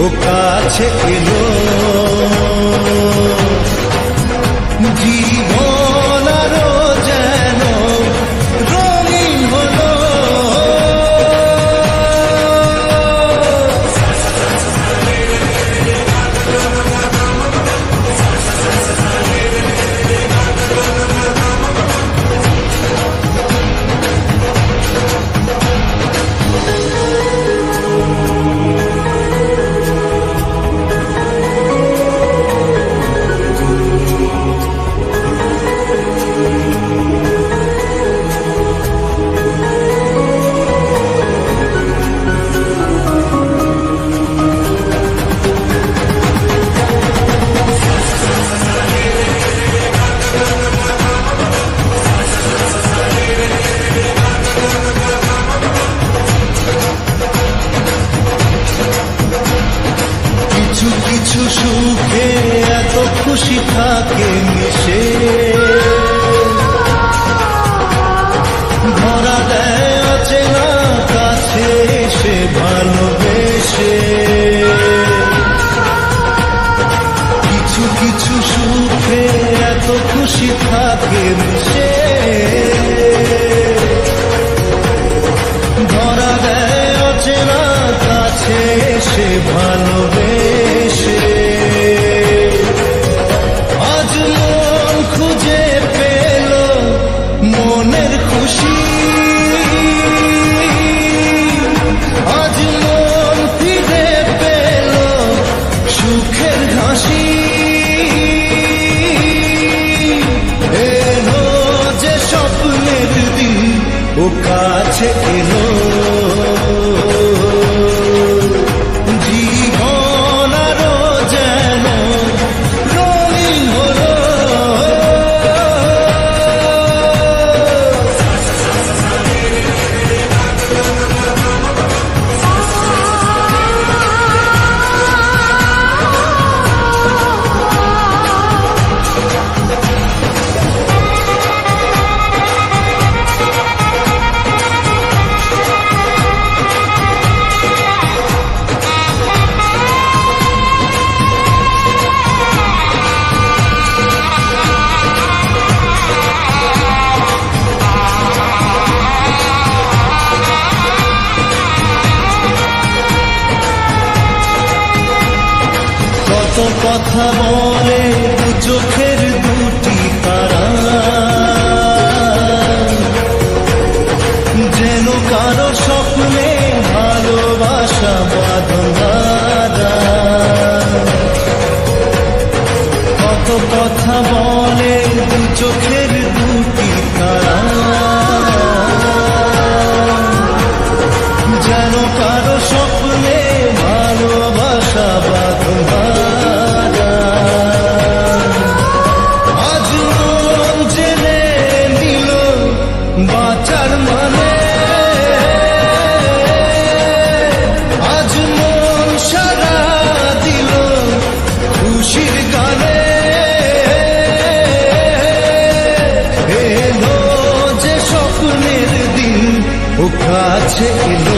ও কাছে এলো, জীবন আরো যেন রঙিন হলো। কিছু কিছু সুখে এত খুশি থাকে মিশে, ধরা দেয় অচেনা কাছে এসে ভালোবেসে। কিছু কিছু সুখে এত খুশি থাকে মিশে, ধরা দেয় অচেনা কাছে এসে ভালোবেসে। আজ মন খুঁজে পেল মনের খুশি, আজ মন ফিরে পেল সুখের হাসি। এলো যে স্বপ্নের দিন, ও কাছে এলো, জীবন আরো যেন রঙিন হলো। কত কথা বলে দু চোখের দুটি তারা, যেন কারো স্বপ্নে ভালোবাসা বাঁধা। কত কথা বলে দু চোখের দুটি তারা, যেন কারো স্বপ্নে ভালোবাসা বাঁধা। আজ মন জেনে নিল বাঁচার মানে, আজ মন সারা দিল খুশির গানে। এলো যে স্বপ্নের দিন, ও কাছে এলো,